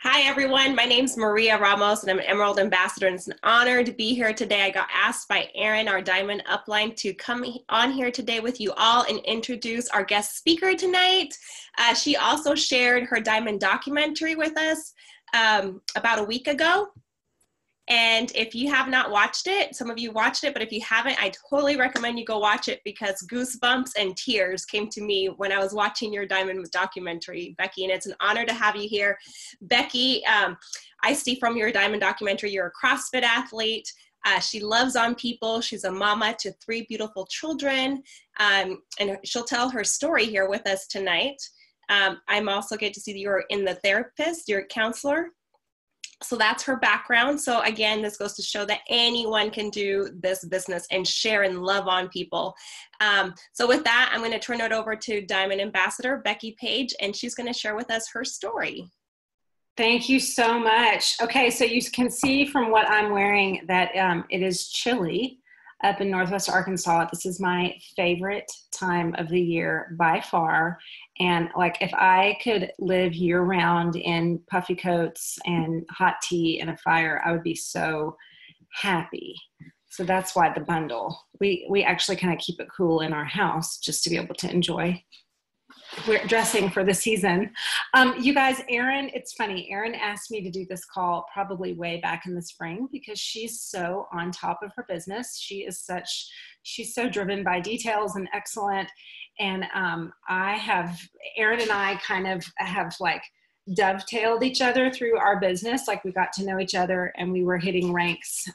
Hi, everyone. My name's Maria Ramos, and I'm an Emerald Ambassador, and it's an honor to be here today. I got asked by Erin, our Diamond Upline, to come on here today with you all and introduce our guest speaker tonight. She also shared her Diamond documentary with us about a week ago. And if you have not watched it, some of you watched it, but if you haven't, I totally recommend you go watch it because goosebumps and tears came to me when I was watching your Diamond documentary, Becky, and it's an honor to have you here. Becky, I see from your Diamond documentary, you're a CrossFit athlete. She loves on people. She's a mama to 3 beautiful children, and she'll tell her story here with us tonight. I'm also get to see that you're in the therapist, you're a counselor. So that's her background. So again, this goes to show that anyone can do this business and share and love on people. So with that, I'm going to turn it over to Diamond Ambassador Becky Page, and she's going to share with us her story. Thank you so much. Okay, so you can see from what I'm wearing that it is chilly up in Northwest Arkansas. This is my favorite time of the year by far. And like if I could live year round in puffy coats and hot tea and a fire, I would be so happy. So that's why the bundle. We actually kind of keep it cool in our house just to be able to enjoy. We're dressing for the season. You guys, Erin, it's funny. Erin asked me to do this call probably way back in the spring because she's so on top of her business. She's so driven by details and excellent. And Erin and I kind of have like dovetailed each other through our business. Like we got to know each other and we were hitting ranks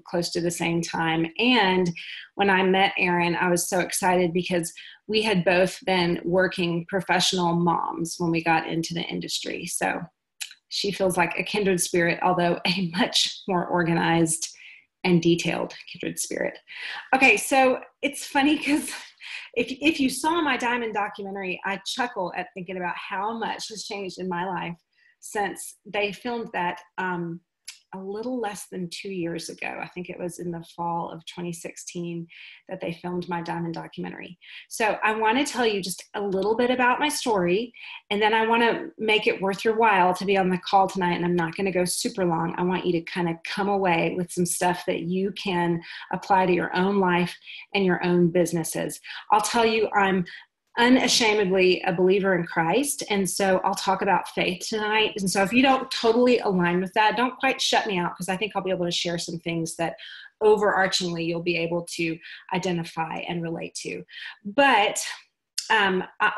close to the same time. And when I met Erin, I was so excited because we had both been working professional moms when we got into the industry. So she feels like a kindred spirit, although a much more organized and detailed kindred spirit. Okay, so it's funny because if you saw my Diamond documentary, I chuckle at thinking about how much has changed in my life since they filmed that a little less than 2 years ago. I think it was in the fall of 2016 that they filmed my Diamond documentary. So I want to tell you just a little bit about my story, and then I want to make it worth your while to be on the call tonight, and I'm not going to go super long. I want you to kind of come away with some stuff that you can apply to your own life and your own businesses. I'll tell you, I'm unashamedly a believer in Christ. And so I'll talk about faith tonight. And so if you don't totally align with that, don't quite shut me out because I think I'll be able to share some things that overarchingly you'll be able to identify and relate to. But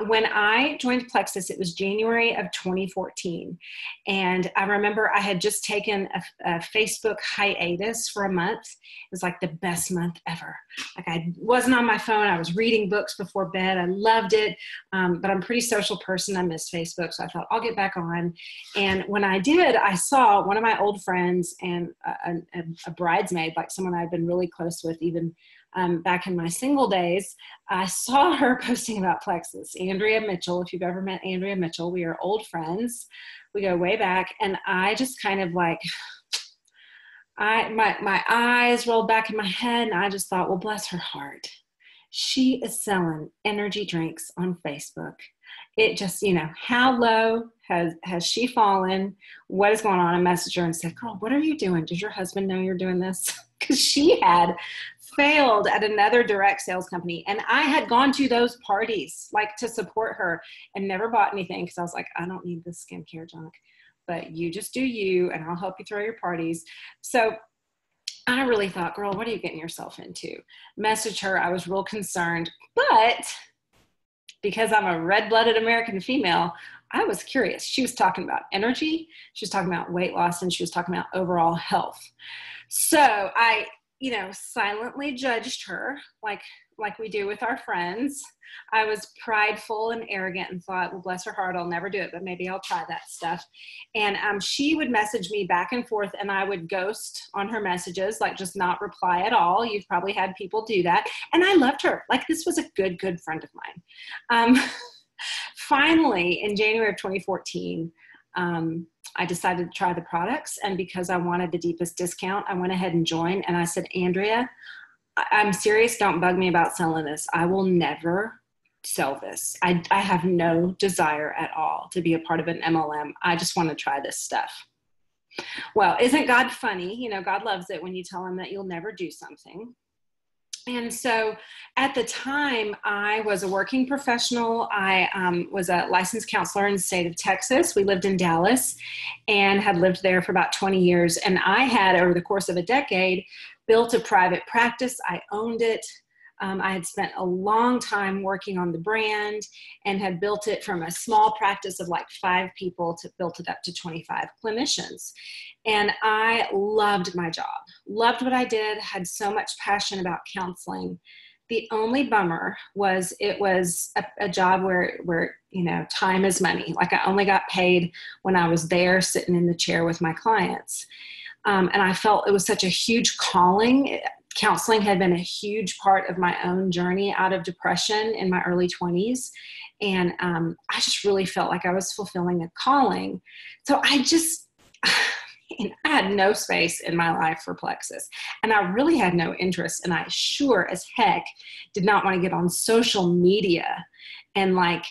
when I joined Plexus, it was January of 2014. And I remember I had just taken a Facebook hiatus for a month. It was like the best month ever. Like I wasn't on my phone. I was reading books before bed. I loved it. But I'm a pretty social person. I miss Facebook. So I thought I'll get back on. And when I did, I saw one of my old friends and a bridesmaid, like someone I'd been really close with even back in my single days. I saw her posting about Plexus. Andrea Mitchell, if you've ever met Andrea Mitchell, we are old friends. We go way back. And I just kind of like, my eyes rolled back in my head and I just thought, well, bless her heart. She is selling energy drinks on Facebook. It just, how low has she fallen? What is going on? I messaged her and said, girl, what are you doing? Does your husband know you're doing this? Because she had failed at another direct sales company. And I had gone to those parties like to support her and never bought anything because I was like, I don't need this skincare junk, but you just do you and I'll help you throw your parties. So I really thought, girl, what are you getting yourself into? Message her. I was real concerned, but because I'm a red-blooded American female, I was curious. She was talking about energy. She was talking about weight loss and she was talking about overall health. So I, silently judged her like we do with our friends. I was prideful and arrogant and thought, well, bless her heart, I'll never do it, but maybe I'll try that stuff. And she would message me back and forth and I would ghost on her messages, like just not reply at all. You've probably had people do that. And I loved her. Like this was a good friend of mine. Finally, in January of 2014, I decided to try the products. And because I wanted the deepest discount, I went ahead and joined. And I said, Andrea, I'm serious. Don't bug me about selling this. I will never sell this. I have no desire at all to be a part of an MLM. I just want to try this stuff. Well, isn't God funny? You know, God loves it when you tell him that you'll never do something. And so at the time, I was a working professional. I was a licensed counselor in the state of Texas. We lived in Dallas and had lived there for about 20 years. And I had, over the course of a decade, built a private practice. I owned it. I had spent a long time working on the brand and had built it from a small practice of like 5 people to built it up to 25 clinicians. And I loved my job, loved what I did, had so much passion about counseling. The only bummer was it was a job where, you know, time is money. Like I only got paid when I was there sitting in the chair with my clients. And I felt it was such a huge calling. Counseling had been a huge part of my own journey out of depression in my early 20s. And I just really felt like I was fulfilling a calling. So I had no space in my life for Plexus. And I really had no interest. And I sure as heck did not want to get on social media and like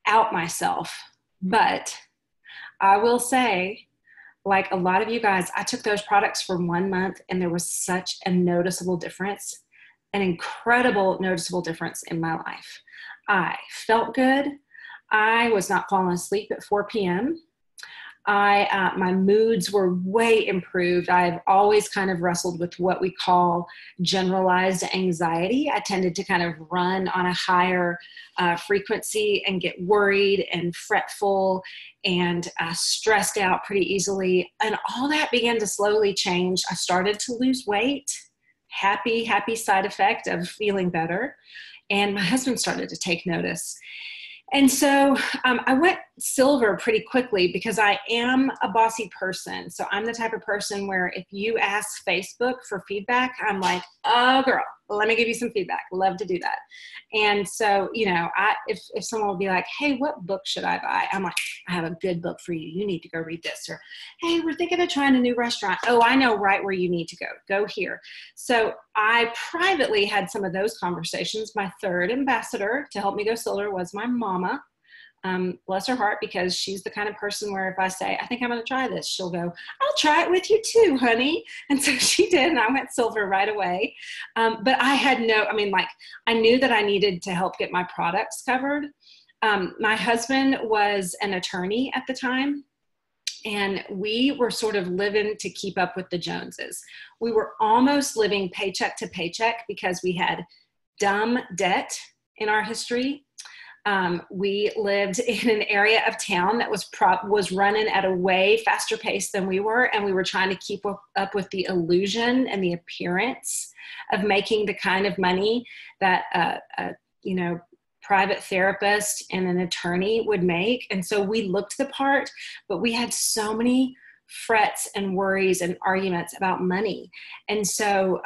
out myself. But I will say, like a lot of you guys, I took those products for 1 month and there was such a noticeable difference, an incredible noticeable difference in my life. I felt good. I was not falling asleep at 4 p.m. My moods were way improved. I've always kind of wrestled with what we call generalized anxiety. I tended to kind of run on a higher frequency and get worried and fretful and stressed out pretty easily. And all that began to slowly change. I started to lose weight, happy side effect of feeling better. And my husband started to take notice. And so I went silver pretty quickly because I am a bossy person. So I'm the type of person where if you ask Facebook for feedback, I'm like, oh girl, let me give you some feedback. Love to do that. And so, you know, if someone would be like, hey, what book should I buy? I'm like, I have a good book for you. You need to go read this. Or, hey, we're thinking of trying a new restaurant. Oh, I know right where you need to go. Go here. So I privately had some of those conversations. My third ambassador to help me go silver was my mama. Bless her heart, because she's the kind of person where if I say, I think I'm going to try this, she'll go, I'll try it with you too, honey. And so she did, and I went silver right away. But I had I knew that I needed to help get my products covered. My husband was an attorney at the time, and we were sort of living to keep up with the Joneses. We were almost living paycheck to paycheck because we had dumb debt in our history. We lived in an area of town that was running at a way faster pace than we were. And we were trying to keep up with the illusion and the appearance of making the kind of money that, private therapist and an attorney would make. And so we looked the part, but we had so many frets and worries and arguments about money. And so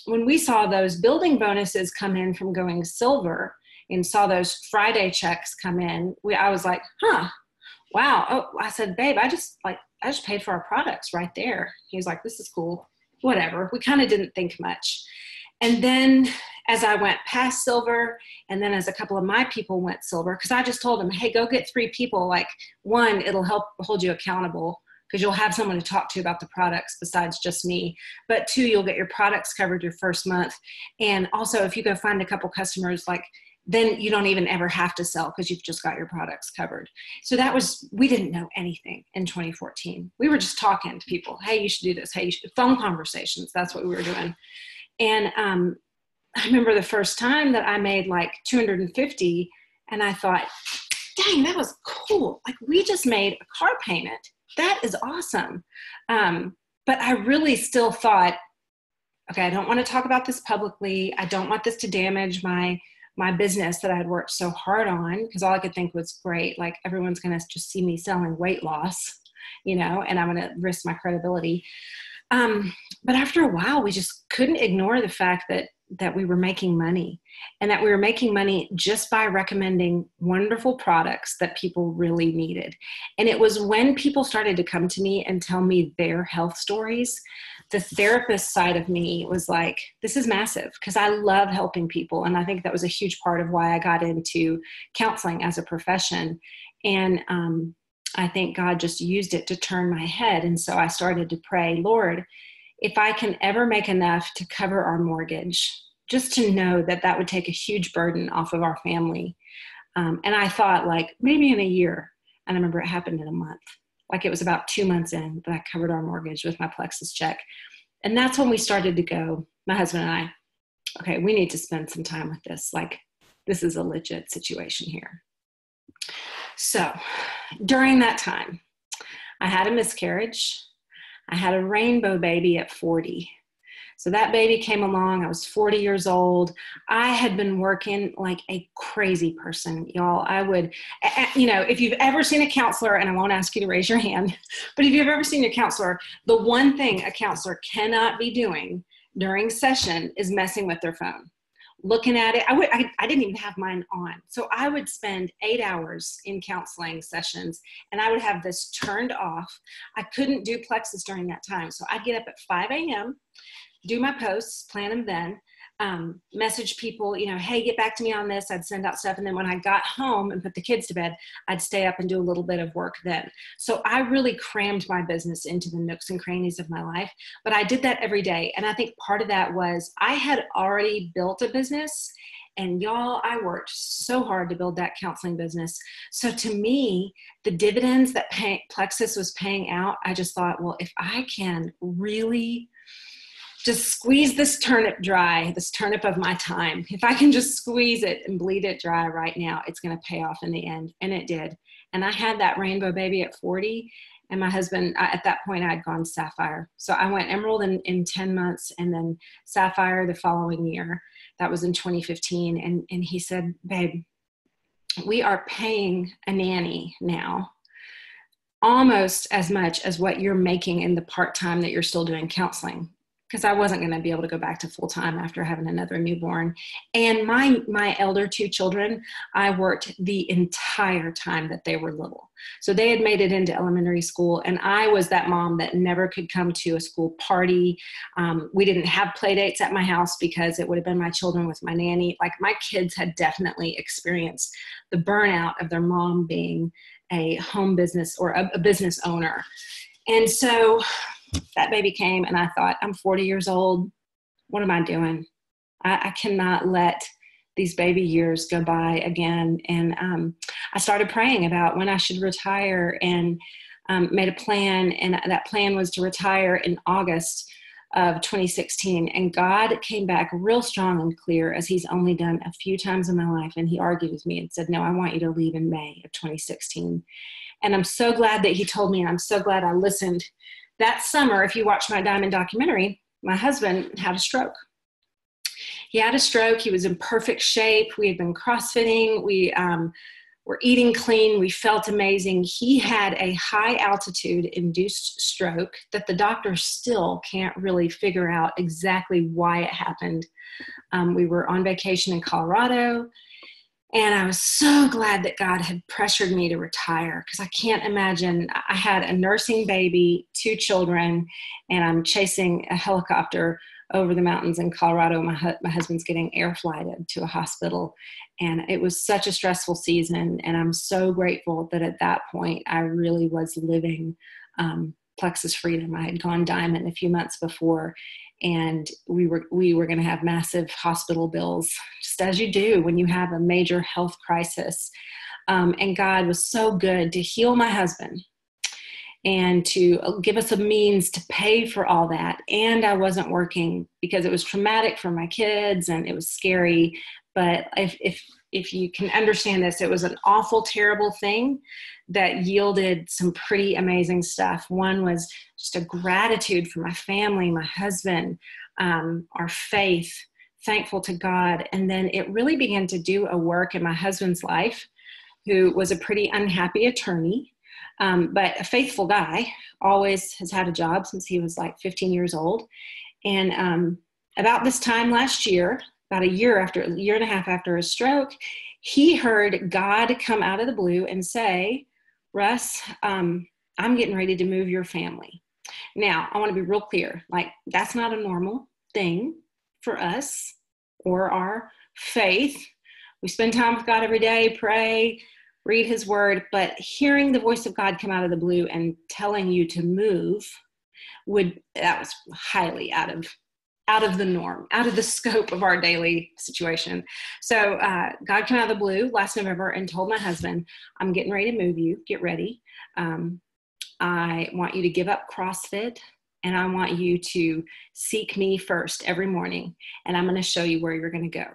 when we saw those building bonuses come in from going silver, and saw those Friday checks come in, I was like, wow. Oh, I said, babe, I just paid for our products right there. He was like, this is cool. Whatever. We kind of didn't think much. And then as I went past silver, and then as a couple of my people went silver, because I just told them, hey, go get 3 people. Like, 1, it'll help hold you accountable because you'll have someone to talk to about the products besides just me. But 2, you'll get your products covered your first month. And also if you go find a couple customers, then you don't even ever have to sell because you've just got your products covered. So we didn't know anything in 2014. We were just talking to people. Hey, you should do this. Hey, you should. Phone conversations. That's what we were doing. And I remember the first time that I made like 250, and I thought, dang, that was cool. Like, we just made a car payment. That is awesome. But I really still thought, okay, I don't want to talk about this publicly. I don't want this to damage my business that I had worked so hard on, because all I could think was, great, like everyone's going to just see me selling weight loss, and I'm going to risk my credibility. But after a while, we just couldn't ignore the fact that we were making money, and that we were making money just by recommending wonderful products that people really needed. And it was when people started to come to me and tell me their health stories the therapist side of me was like, this is massive, because I love helping people. And I think that was a huge part of why I got into counseling as a profession. And I think God just used it to turn my head. And so I started to pray, Lord, if I can ever make enough to cover our mortgage, just to know that that would take a huge burden off of our family. And I thought, like, maybe in a year. And I remember it happened in a month. Like, it was about 2 months in that I covered our mortgage with my Plexus check. And that's when we started to go, my husband and I, okay, we need to spend some time with this. Like, this is a legit situation here. So during that time, I had a miscarriage. I had a rainbow baby at 40. So that baby came along. I was 40 years old. I had been working like a crazy person, y'all. I would, if you've ever seen a counselor, and I won't ask you to raise your hand, but if you've ever seen a counselor, the one thing a counselor cannot be doing during session is messing with their phone. Looking at it, I didn't even have mine on. So I would spend 8 hours in counseling sessions, and I would have this turned off. I couldn't do Plexus during that time. So I'd get up at 5 a.m., do my posts, plan them then, message people, hey, get back to me on this. I'd send out stuff. And then when I got home and put the kids to bed, I'd stay up and do a little bit of work then. So I really crammed my business into the nooks and crannies of my life. But I did that every day. And I think part of that was I had already built a business. And y'all, I worked so hard to build that counseling business. So to me, the dividends that Plexus was paying out, I just thought, well, if I can really just squeeze this turnip dry, this turnip of my time, if I can just squeeze it and bleed it dry right now, it's going to pay off in the end. And it did. And I had that rainbow baby at 40. And my husband, at that point, I had gone sapphire. So I went emerald in 10 months and then sapphire the following year. That was in 2015. And he said, babe, we are paying a nanny now almost as much as what you're making in the part-time that you're still doing counseling. Because I wasn't going to be able to go back to full-time after having another newborn. And my elder 2 children, I worked the entire time that they were little. So they had made it into elementary school, and I was that mom that never could come to a school party. We didn't have play dates at my house because it would have been my children with my nanny. Like, my kids had definitely experienced the burnout of their mom being a home business or a business owner. And so that baby came, and I thought, I'm 40 years old. What am I doing? I cannot let these baby years go by again. And I started praying about when I should retire, and made a plan. And that plan was to retire in August of 2016. And God came back real strong and clear, as he's only done a few times in my life. And he argued with me and said, no, I want you to leave in May of 2016. And I'm so glad that he told me, and I'm so glad I listened. That summer, if you watch my Diamond documentary, my husband had a stroke. He had a stroke. He was in perfect shape. We had been CrossFitting. We were eating clean. We felt amazing. He had a high altitude induced stroke that the doctors still can't really figure out exactly why it happened. We were on vacation in Colorado. And I was so glad that God had pressured me to retire, because I can't imagine. I had a nursing baby, 2 children, and I'm chasing a helicopter over the mountains in Colorado. My husband's getting air flighted to a hospital. And it was such a stressful season. And I'm so grateful that at that point, I really was living Plexus freedom. I had gone Diamond a few months before, and we were going to have massive hospital bills, just as you do when you have a major health crisis. And God was so good to heal my husband and to give us a means to pay for all that. And I wasn't working because it was traumatic for my kids and it was scary. But if you can understand this, it was an awful, terrible thing that yielded some pretty amazing stuff. One was just a gratitude for my family, my husband, our faith, thankful to God. And then it really began to do a work in my husband's life, who was a pretty unhappy attorney, but a faithful guy, always has had a job since he was like 15 years old. And about this time last year, about a year and a half after his stroke, he heard God come out of the blue and say, Russ, I'm getting ready to move your family. Now, I want to be real clear. Like, that's not a normal thing for us or our faith. We spend time with God every day, pray, read his word, but hearing the voice of God come out of the blue and telling you to move that was highly out of the norm, out of the scope of our daily situation. So God came out of the blue last November and told my husband, I'm getting ready to move you. Get ready. I want you to give up CrossFit, and I want you to seek me first every morning, and I'm going to show you where you're going to go.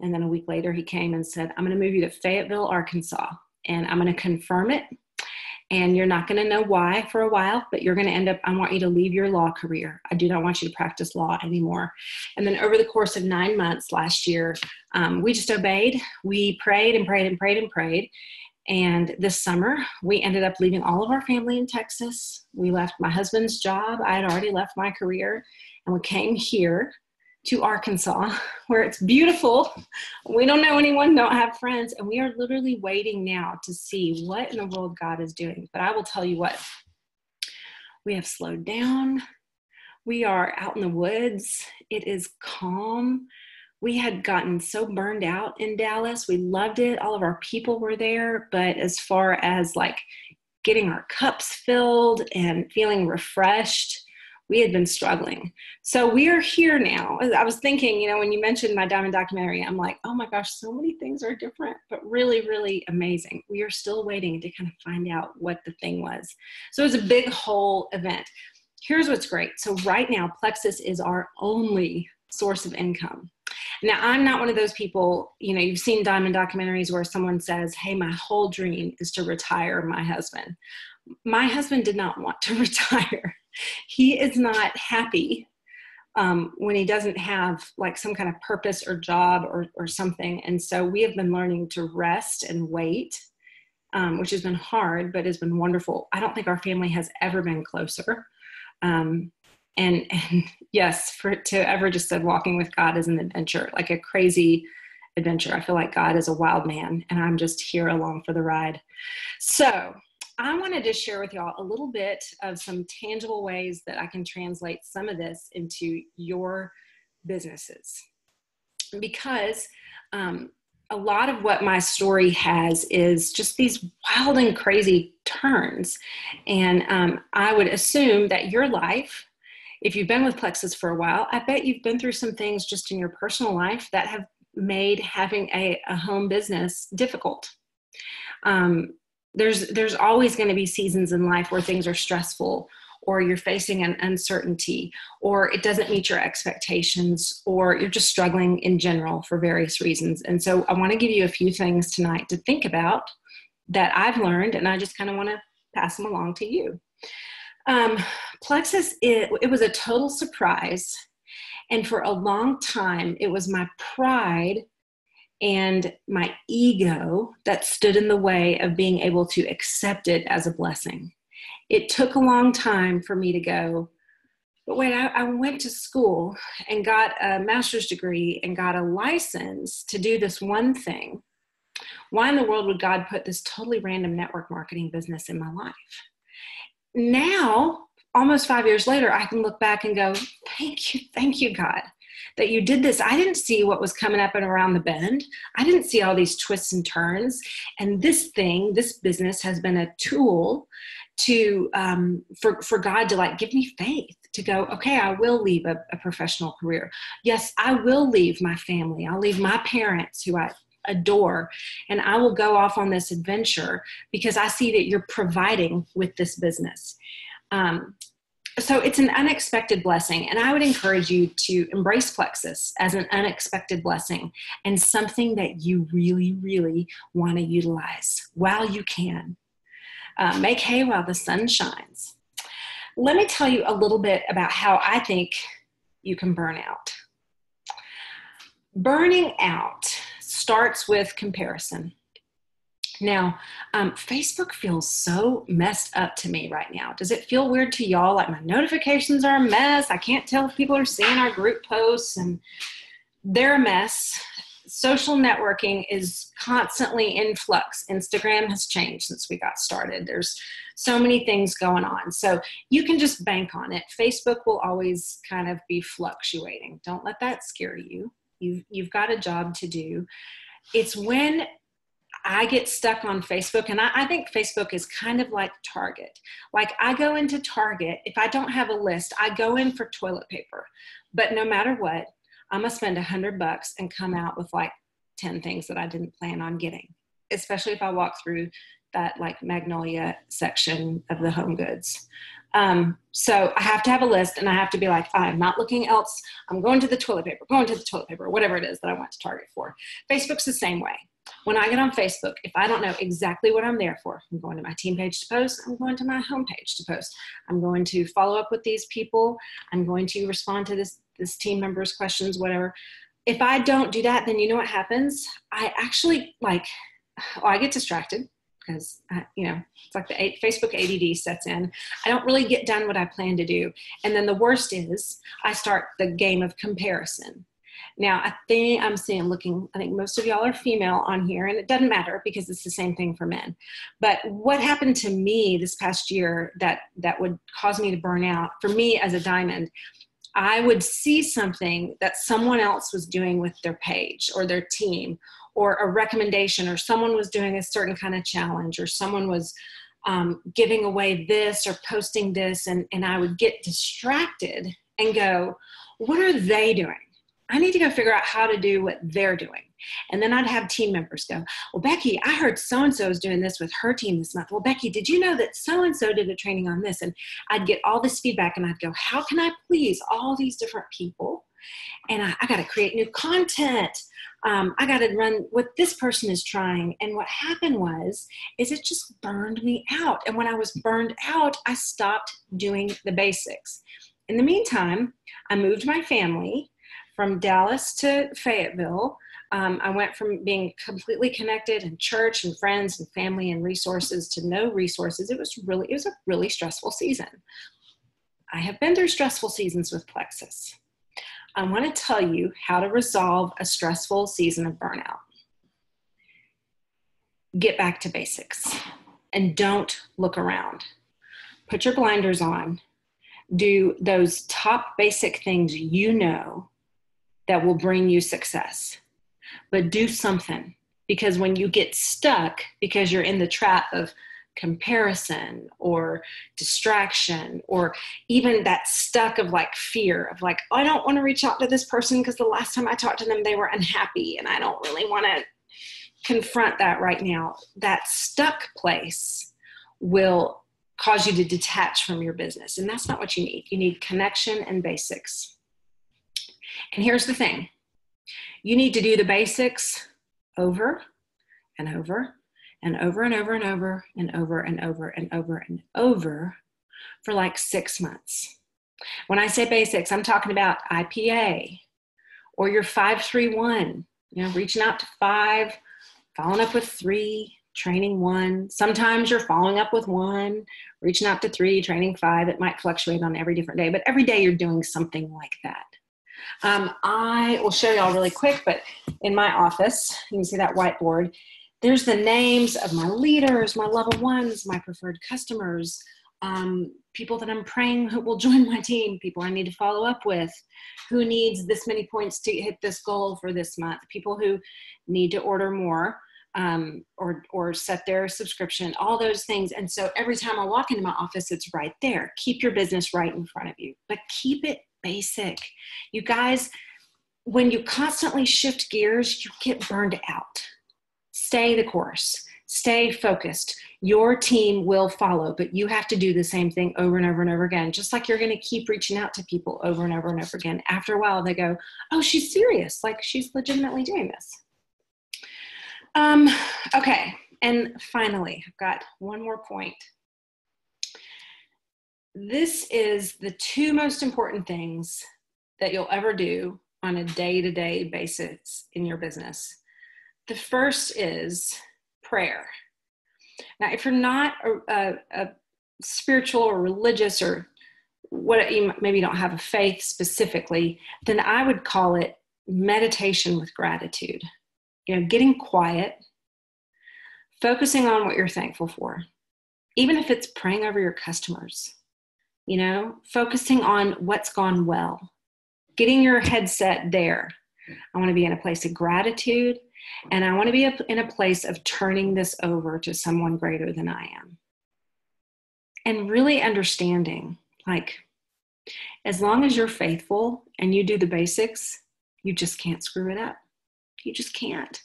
And then a week later, he came and said, I'm going to move you to Fayetteville, Arkansas, and I'm going to confirm it. And you're not going to know why for a while, but you're going to end up, I want you to leave your law career. I do not want you to practice law anymore. And then over the course of 9 months last year, we just obeyed. We prayed and prayed and prayed and prayed. And this summer, we ended up leaving all of our family in Texas. We left my husband's job. I had already left my career. And we came here to Arkansas, where it's beautiful. We don't know anyone, don't have friends. And we are literally waiting now to see what in the world God is doing. But I will tell you what, we have slowed down. We are out in the woods. It is calm. We had gotten so burned out in Dallas. We loved it. All of our people were there. But as far as like getting our cups filled and feeling refreshed, we had been struggling. So we are here now. I was thinking, when you mentioned my Diamond documentary, I'm like, oh my gosh, so many things are different, but really, really amazing. We are still waiting to kind of find out what the thing was. So it was a big whole event. Here's what's great. So right now, Plexus is our only source of income. Now, I'm not one of those people, you've seen Diamond documentaries where someone says, hey, my whole dream is to retire my husband. My husband did not want to retire. He is not happy when he doesn't have like some kind of purpose or job or something. And so we have been learning to rest and wait, which has been hard, but has been wonderful. I don't think our family has ever been closer. And yes, to ever just said walking with God is an adventure, like a crazy adventure. I feel like God is a wild man and I'm just here along for the ride. So I wanted to share with y'all a little bit of some tangible ways that I can translate some of this into your businesses. Because a lot of what my story has is just these wild and crazy turns. And I would assume that your life, if you've been with Plexus for a while, I bet you've been through some things just in your personal life that have made having a home business difficult. There's always going to be seasons in life where things are stressful, or you're facing an uncertainty, or it doesn't meet your expectations, or you're just struggling in general for various reasons. And so I want to give you a few things tonight to think about that I've learned, and I just kind of want to pass them along to you. Plexus, it was a total surprise. And for a long time, it was my pride and my ego that stood in the way of being able to accept it as a blessing. It took a long time for me to go, but wait, I went to school and got a master's degree and got a license to do this one thing. Why in the world would God put this totally random network marketing business in my life? Now, almost 5 years later, I can look back and go, thank you, God, that you did this. I didn't see what was coming up and around the bend. I didn't see all these twists and turns. And this business has been a tool to for God to like give me faith to go, okay, I will leave a professional career. Yes, I will leave my family. I'll leave my parents who I adore, and I will go off on this adventure because I see that you're providing with this business. So it's an unexpected blessing, and I would encourage you to embrace Plexus as an unexpected blessing and something that you really, really want to utilize while you can. Make hay while the sun shines. Let me tell you a little bit about how I think you can burn out. Burning out starts with comparison. Now, Facebook feels so messed up to me right now. Does it feel weird to y'all? Like my notifications are a mess. I can't tell if people are seeing our group posts, and they're a mess. social networking is constantly in flux. Instagram has changed since we got started. There's so many things going on. So you can just bank on it. Facebook will always kind of be fluctuating. Don't let that scare you. You've got a job to do. It's when I get stuck on Facebook, and I think Facebook is kind of like Target. Like I go into Target, if I don't have a list, I go in for toilet paper. But no matter what, I'm gonna spend $100 and come out with like 10 things that I didn't plan on getting, especially if I walk through that like Magnolia section of the home goods. So I have to have a list, and I have to be like, I'm not looking else. I'm going to the toilet paper, whatever it is that I went to Target for. Facebook's the same way. When I get on Facebook, if I don't know exactly what I'm there for, I'm going to my team page to post, I'm going to my home page to post, I'm going to follow up with these people, I'm going to respond to this team member's questions, whatever. If I don't do that, then you know what happens? I actually I get distracted because, it's like the Facebook ADD sets in. I don't really get done what I plan to do. And then the worst is I start the game of comparison. Now, I think most of y'all are female on here, and it doesn't matter because it's the same thing for men. But what happened to me this past year that would cause me to burn out, for me as a diamond, I would see something that someone else was doing with their page or their team, or a recommendation, or someone was doing a certain kind of challenge, or someone was giving away this or posting this, and I would get distracted and go, what are they doing? I need to go figure out how to do what they're doing. And then I'd have team members go, well, Becky, I heard so-and-so is doing this with her team this month. Well, Becky, did you know that so-and-so did a training on this? And I'd get all this feedback, and I'd go, how can I please all these different people? And I got to create new content. I got to run what this person is trying. And what happened is it just burned me out. And when I was burned out, I stopped doing the basics. In the meantime, I moved my family from Dallas to Fayetteville. I went from being completely connected in church and friends and family and resources to no resources. It was a really stressful season. I have been through stressful seasons with Plexus. I want to tell you how to resolve a stressful season of burnout. Get back to basics and don't look around. Put your blinders on. Do those top basic things that will bring you success. But do something, because when you get stuck because you're in the trap of comparison or distraction, or even that stuck of like fear of like, I don't want to reach out to this person because the last time I talked to them, they were unhappy and I don't really want to confront that right now. That stuck place will cause you to detach from your business. And that's not what you need. You need connection and basics. And here's the thing. You need to do the basics over and over and over and over and over and over and over and over and over for like 6 months. When I say basics, I'm talking about IPA or your 5-3-1, reaching out to 5, following up with 3, training 1. Sometimes you're following up with 1, reaching out to 3, training 5. It might fluctuate on every different day, but every day you're doing something like that. I will show y'all really quick, but in my office, you can see that whiteboard. There's the names of my leaders, my level 1s, my preferred customers, people that I'm praying who will join my team, people I need to follow up with, who needs this many points to hit this goal for this month, people who need to order more, or set their subscription, all those things. And so every time I walk into my office, it's right there. Keep your business right in front of you, but keep it basic. You guys, when you constantly shift gears, you get burned out. Stay the course. Stay focused. Your team will follow, but you have to do the same thing over and over and over again. Just like you're going to keep reaching out to people over and over and over again. After a while, they go, oh, she's serious. Like she's legitimately doing this. Okay. And finally, I've got one more point. This is the 2 most important things that you'll ever do on a day-to-day basis in your business. The first is prayer. Now, if you're not a spiritual or religious or you maybe don't have a faith specifically, then I would call it meditation with gratitude. getting quiet, focusing on what you're thankful for, even if it's praying over your customers, focusing on what's gone well, getting your headset there. I want to be in a place of gratitude, and I want to be in a place of turning this over to someone greater than I am. And really understanding, as long as you're faithful and you do the basics, you just can't screw it up. You just can't.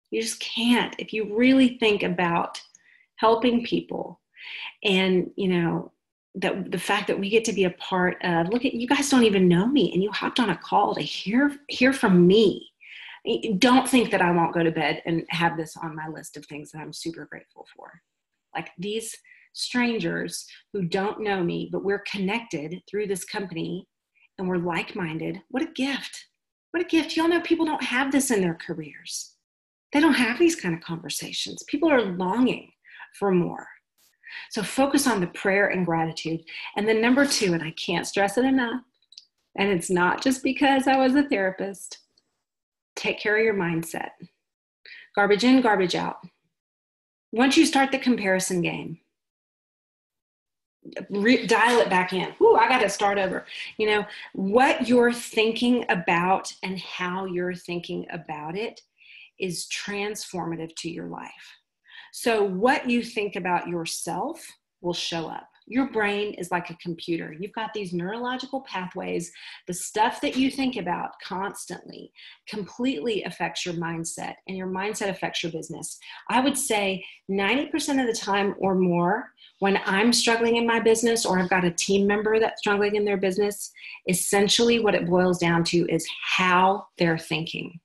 You just can't. If you really think about helping people and, the fact that we get to be a part of, look at, you guys don't even know me and you hopped on a call to hear from me. Don't think that I won't go to bed and have this on my list of things that I'm super grateful for. These strangers who don't know me, but we're connected through this company and we're like-minded. What a gift. What a gift. Y'all know people don't have this in their careers. They don't have these kind of conversations. People are longing for more. So focus on the prayer and gratitude. And then number 2, and I can't stress it enough, and it's not just because I was a therapist, take care of your mindset. Garbage in, garbage out. Once you start the comparison game, dial it back in. Ooh, I got to start over. What you're thinking about and how you're thinking about it is transformative to your life. So what you think about yourself will show up. Your brain is like a computer. You've got these neurological pathways. The stuff that you think about constantly completely affects your mindset, and your mindset affects your business. I would say 90% of the time or more, when I'm struggling in my business or I've got a team member that's struggling in their business, essentially what it boils down to is how they're thinking.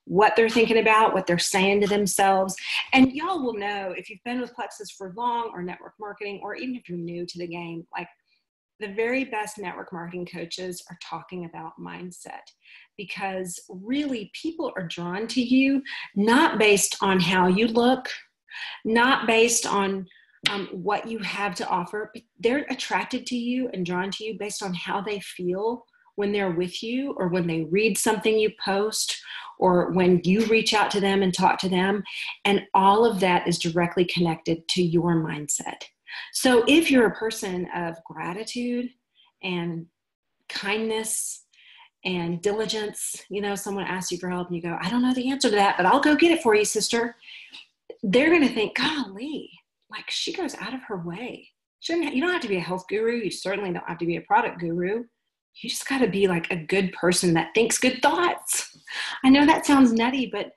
What they're thinking about, what they're saying to themselves. And y'all will know if you've been with Plexus for long, or network marketing, or even if you're new to the game, the very best network marketing coaches are talking about mindset, because really people are drawn to you, not based on how you look, not based on what you have to offer, but they're attracted to you and drawn to you based on how they feel when they're with you, or when they read something you post, or when you reach out to them and talk to them. And all of that is directly connected to your mindset. So if you're a person of gratitude and kindness and diligence, someone asks you for help and you go, I don't know the answer to that, but I'll go get it for you, sister. They're going to think, golly, she goes out of her way. You don't have to be a health guru. You certainly don't have to be a product guru. You just got to be a good person that thinks good thoughts. I know that sounds nutty, but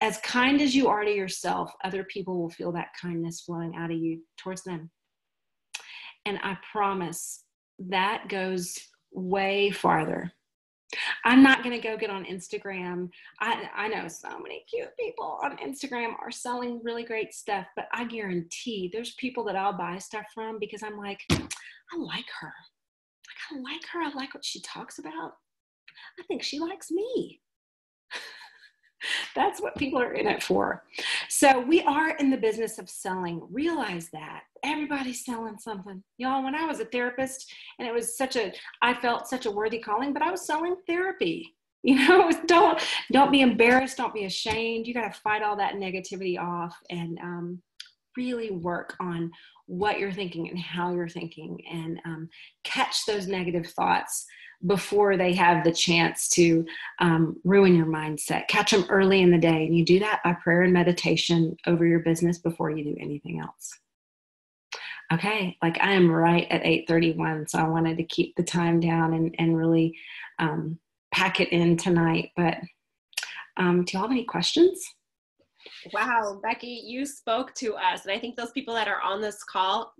as kind as you are to yourself, other people will feel that kindness flowing out of you towards them. And I promise that goes way farther. I'm not going to go get on Instagram. I know so many cute people on Instagram are selling really great stuff, but I guarantee there's people that I'll buy stuff from because I'm like, I like her. I like her. I like what she talks about. I think she likes me. That's what people are in it for. So we are in the business of selling. Realize that. Everybody's selling something. Y'all, when I was a therapist, and it was I felt such a worthy calling, but I was selling therapy. Don't be embarrassed. Don't be ashamed. You got to fight all that negativity off and really work on what you're thinking and how you're thinking, and catch those negative thoughts before they have the chance to ruin your mindset. Catch them early in the day. And you do that by prayer and meditation over your business before you do anything else. Okay, I am right at 8:31, so I wanted to keep the time down and really pack it in tonight. But do you have any questions? Wow, Becky, you spoke to us. And I think those people that are on this call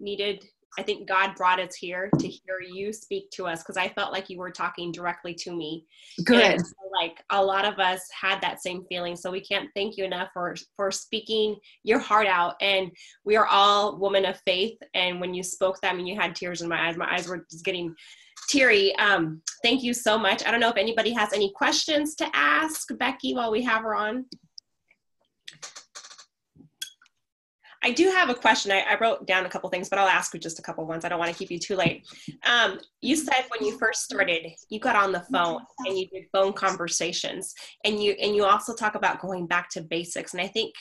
I think God brought us here to hear you speak to us, because I felt like you were talking directly to me. Good. And so, a lot of us had that same feeling. So we can't thank you enough for speaking your heart out. And we are all women of faith. And when you spoke that, you had tears in my eyes. My eyes were just getting teary. Thank you so much. I don't know if anybody has any questions to ask Becky while we have her on. I do have a question. I wrote down a couple things, but I'll ask you just a couple ones. I don't want to keep you too late. You said when you first started, you got on the phone and you did phone conversations, and you also talk about going back to basics. And I think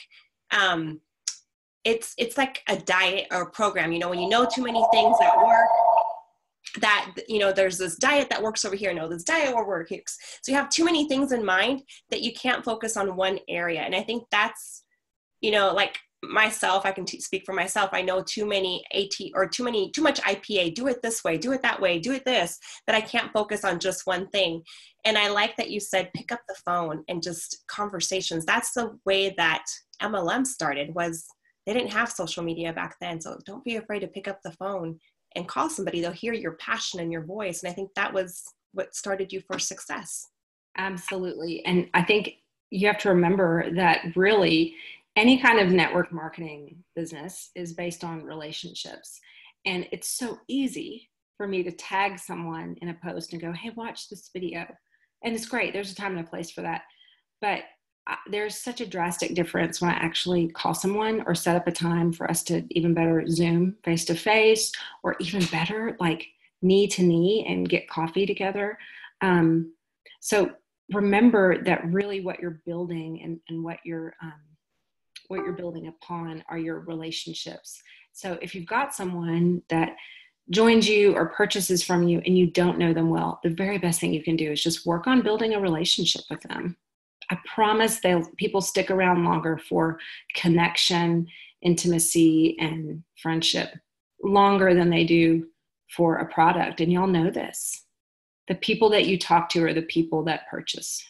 it's like a diet or a program. You know, when you know too many things at work, that, you know, there's this diet that works over here, no, this diet will work. So you have too many things in mind that you can't focus on one area. And I think that's, you know, like myself, I can speak for myself. I know too many or too much IPA, do it this way, do it that way, do it this, that I can't focus on just one thing. And I like that you said, pick up the phone and just conversations. That's the way that MLM started, was they didn't have social media back then. So don't be afraid to pick up the phone and call somebody. They'll hear your passion and your voice. And I think that was what started you for success. Absolutely. And I think you have to remember that really any kind of network marketing business is based on relationships. And it's so easy for me to tag someone in a post and go, hey, watch this video. And it's great. There's a time and a place for that. But there's such a drastic difference when I actually call someone or set up a time for us to even better Zoom face to face, or even better, like knee to knee and get coffee together. So remember that really what you're building and what you're building upon are your relationships. So if you've got someone that joins you or purchases from you and you don't know them well, the very best thing you can do is just work on building a relationship with them. I promise people stick around longer for connection, intimacy, and friendship longer than they do for a product. And y'all know this. The people that you talk to are the people that purchase.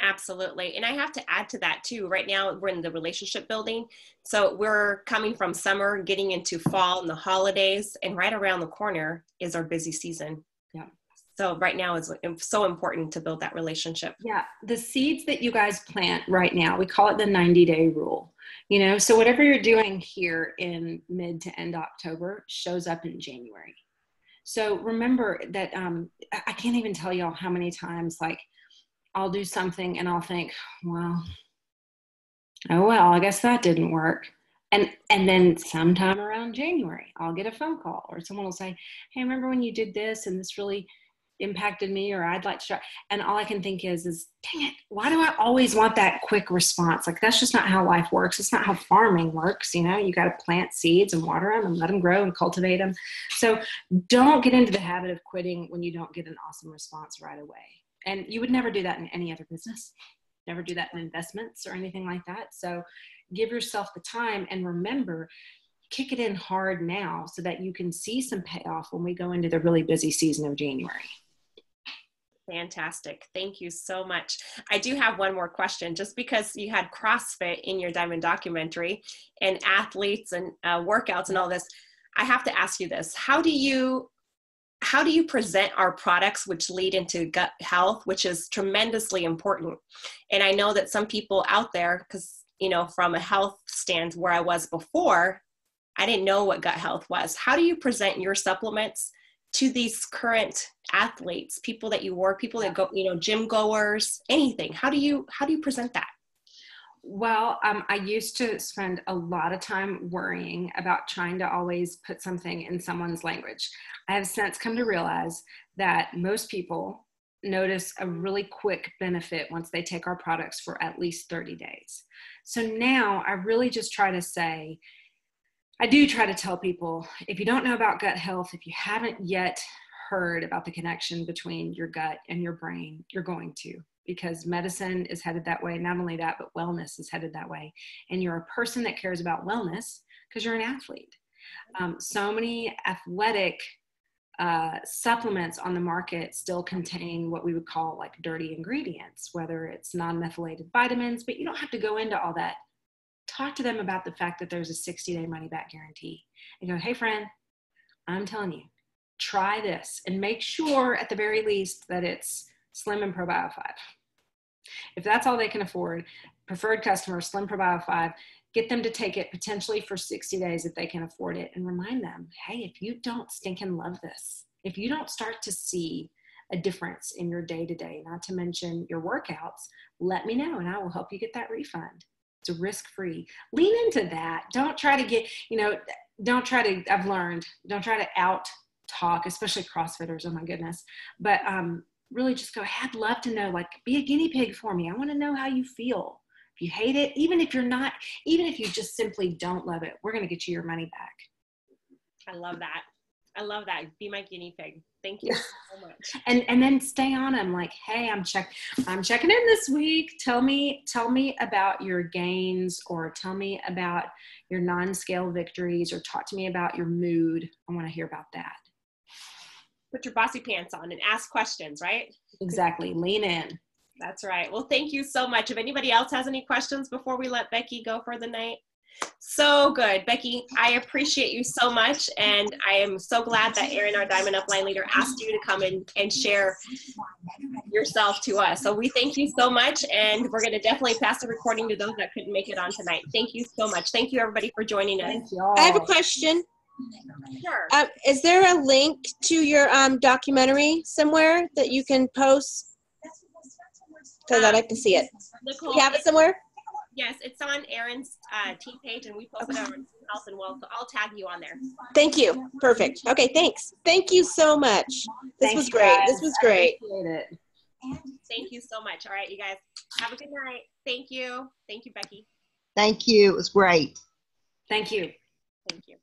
Absolutely. And I have to add to that too. Right now we're in the relationship building. So we're coming from summer, getting into fall and the holidays, and right around the corner is our busy season. Yeah. So right now is so important to build that relationship. Yeah. The seeds that you guys plant right now, we call it the 90-day rule. You know, so whatever you're doing here in mid to end October shows up in January. So remember that I can't even tell y'all how many times, like, I'll do something and I'll think, well, I guess that didn't work. And then sometime around January, I'll get a phone call or someone will say, hey, remember when you did this and this really impacted me, or I'd like to try. And all I can think is, dang it, why do I always want that quick response? Like, that's just not how life works. It's not how farming works. You know, you got to plant seeds and water them and let them grow and cultivate them. So don't get into the habit of quitting when you don't get an awesome response right away. And you would never do that in any other business, never do that in investments or anything like that. So give yourself the time, and remember, kick it in hard now so that you can see some payoff when we go into the really busy season of January. Fantastic. Thank you so much. I do have one more question. Just because you had CrossFit in your Diamond documentary and athletes and workouts and all this, I have to ask you this. How do you present our products which lead into gut health, which is tremendously important? And I know that some people out there, because, you know, from a health stand where I was before, I didn't know what gut health was. How do you present your supplements to these current athletes, people that you work, people that go, you know, gym goers, anything? How do you present that? Well, I used to spend a lot of time worrying about trying to always put something in someone's language. I have since come to realize that most people notice a really quick benefit once they take our products for at least 30 days. So now I really just try to say, I do try to tell people, if you don't know about gut health, if you haven't yet heard about the connection between your gut and your brain, you're going to, because medicine is headed that way. Not only that, but wellness is headed that way. And you're a person that cares about wellness because you're an athlete. So many athletic supplements on the market still contain what we would call like dirty ingredients, whether it's non-methylated vitamins, but you don't have to go into all that. Talk to them about the fact that there's a 60-day money-back guarantee and go, hey, friend, I'm telling you, try this and make sure at the very least that it's Slim and Probio 5. If that's all they can afford, preferred customer, Slim Probio 5, get them to take it potentially for 60 days if they can afford it, and remind them, hey, if you don't stinking love this, if you don't start to see a difference in your day-to-day, not to mention your workouts, let me know and I will help you get that refund. It's risk-free. Lean into that. Don't try to get, I've learned, don't try to out talk, especially CrossFitters. Oh my goodness. But really just go, I'd love to know, like, be a guinea pig for me. I want to know how you feel. If you hate it, even if you just simply don't love it, we're going to get you your money back. I love that. I love that. Be my guinea pig. Thank you so much. And then stay on them. Like, hey, I'm checking in this week. Tell me about your gains, or tell me about your non-scale victories, or talk to me about your mood. I want to hear about that. Put your bossy pants on and ask questions, right? Exactly. Lean in. That's right. Well, thank you so much. If anybody else has any questions before we let Becky go for the night. So good. Becky, I appreciate you so much. And I am so glad that Erin, our Diamond Upline leader, asked you to come in and share yourself to us. So we thank you so much. And we're going to definitely pass the recording to those that couldn't make it on tonight. Thank you so much. Thank you, everybody, for joining us. Thank you all. I have a question. Sure. Is there a link to your documentary somewhere that you can post? Because I'd like to see it. Nicole, Do you have it somewhere? Yes, it's on Erin's team page, and we posted it on our team house, and I'll tag you on there. Thank you. Perfect. Okay, thanks. Thank you so much. This was great. This was great. I appreciate it. Thank you so much. All right, you guys, have a good night. Thank you. Thank you, Becky. Thank you. It was great. Thank you. Thank you.